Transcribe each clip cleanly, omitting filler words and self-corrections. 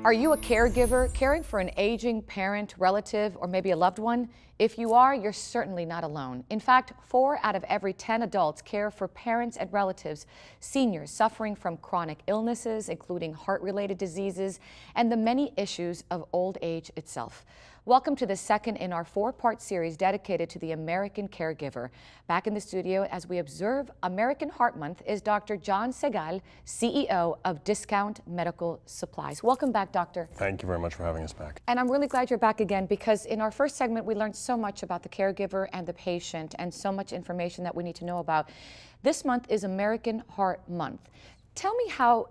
Are you a caregiver caring for an aging parent, relative, or maybe a loved one? If you are, you're certainly not alone. In fact, 4 out of every 10 adults care for parents and relatives, seniors suffering from chronic illnesses, including heart-related diseases, and the many issues of old age itself. Welcome to the second in our 4-part series dedicated to the American caregiver. Back in the studio as we observe American Heart Month is Dr. John Segal, CEO of Discount Medical Supplies. Welcome back, Doctor. Thank you very much for having us back. And I'm really glad you're back again, because in our first segment we learned so much about the caregiver and the patient and so much information that we need to know about. This month is American Heart Month. Tell me how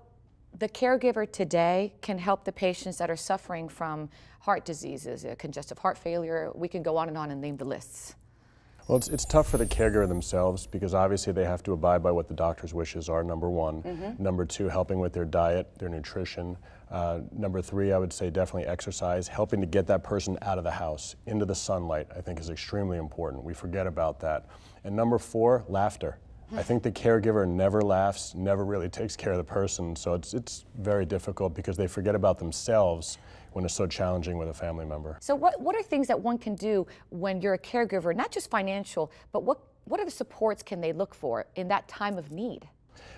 the caregiver today can help the patients that are suffering from heart diseases, congestive heart failure. We can go on and name the lists. Well, it's tough for the caregiver themselves, because obviously they have to abide by what the doctor's wishes are, number one. Number two, helping with their diet, their nutrition. Number three, I would say definitely exercise. Helping to get that person out of the house, into the sunlight, I think is extremely important. We forget about that. And number four, laughter. I think the caregiver never laughs, never really takes care of the person, so it's very difficult because they forget about themselves when it's so challenging with a family member. So what are things that one can do when you're a caregiver, not just financial, but what are the supports can they look for in that time of need?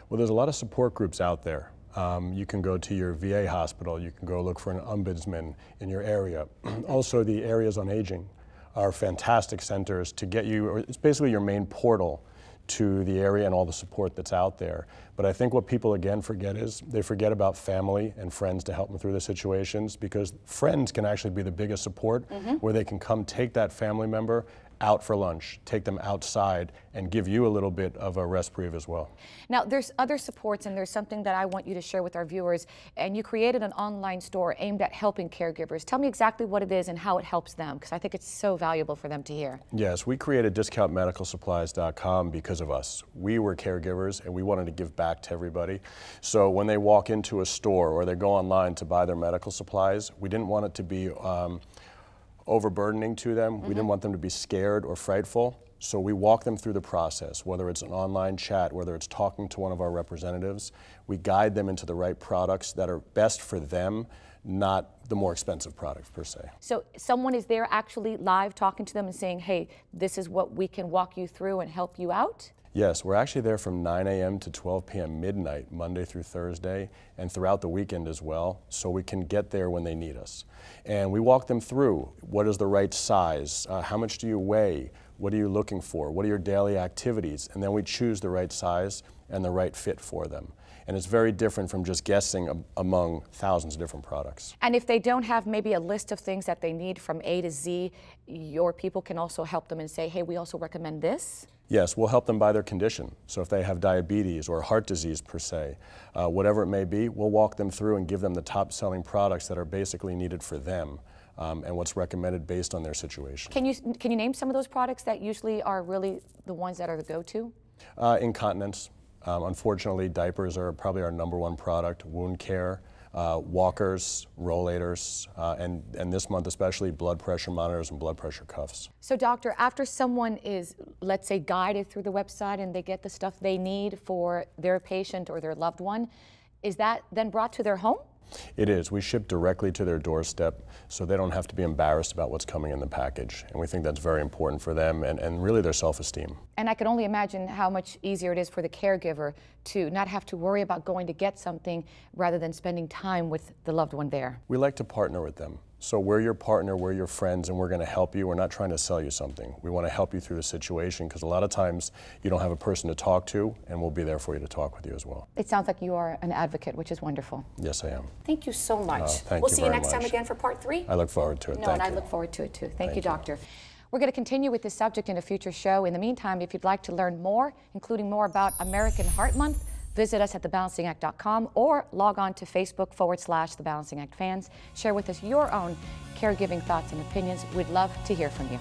Well, there's a lot of support groups out there. You can go to your VA hospital, you can go look for an ombudsman in your area. Also, the areas on aging are fantastic centers to get you, or it's basically your main portal to the area and all the support that's out there. But I think what people again forget is they forget about family and friends to help them through the situations, because friends can actually be the biggest support, where they can come take that family member out for lunch, take them outside, and give you a little bit of a reprieve as well. Now, there's other supports, and there's something that I want you to share with our viewers, and you created an online store aimed at helping caregivers. Tell me exactly what it is and how it helps them, because I think it's so valuable for them to hear. Yes, we created DiscountMedicalSupplies.com because of us. We were caregivers, and we wanted to give back to everybody. So when they walk into a store or they go online to buy their medical supplies, we didn't want it to be overburdening to them. We didn't want them to be scared or frightful. So we walk them through the process, whether it's an online chat, whether it's talking to one of our representatives. We guide them into the right products that are best for them, not the more expensive products per se. So someone is there actually live talking to them and saying, hey, this is what we can walk you through and help you out? Yes, we're actually there from 9 a.m. to 12 p.m. midnight, Monday through Thursday, and throughout the weekend as well, so we can get there when they need us. And we walk them through what is the right size, how much do you weigh, what are you looking for, what are your daily activities, and then we choose the right size and the right fit for them. And it's very different from just guessing among thousands of different products. And if they don't have maybe a list of things that they need from A to Z, your people can also help them and say, hey, we also recommend this? Yes, we'll help them by their condition. So if they have diabetes or heart disease per se, whatever it may be, we'll walk them through and give them the top selling products that are basically needed for them, and what's recommended based on their situation. Can you name some of those products that usually are really the ones that are the go-to? Incontinence. Unfortunately, diapers are probably our #1 product, wound care, walkers, rollators, and this month especially, blood pressure monitors and blood pressure cuffs. So doctor, after someone is, let's say, guided through the website and they get the stuff they need for their patient or their loved one, is that then brought to their home? It is. We ship directly to their doorstep, so they don't have to be embarrassed about what's coming in the package. And we think that's very important for them and really their self-esteem. And I can only imagine how much easier it is for the caregiver to not have to worry about going to get something rather than spending time with the loved one there. We like to partner with them. So we're your partner, we're your friends, and we're going to help you. We're not trying to sell you something. We want to help you through the situation, because a lot of times you don't have a person to talk to, and we'll be there for you to talk with you as well. It sounds like you are an advocate, which is wonderful. Yes, I am. Thank you so much. Thank we'll you see you very next time much. again for part 3. I look forward to it. No, and I look forward to it too. Thank you, Doctor. You. We're going to continue with this subject in a future show. In the meantime, if you'd like to learn more, including more about American Heart Month, visit us at thebalancingact.com or log on to Facebook/The Balancing Act fans. Share with us your own caregiving thoughts and opinions. We'd love to hear from you.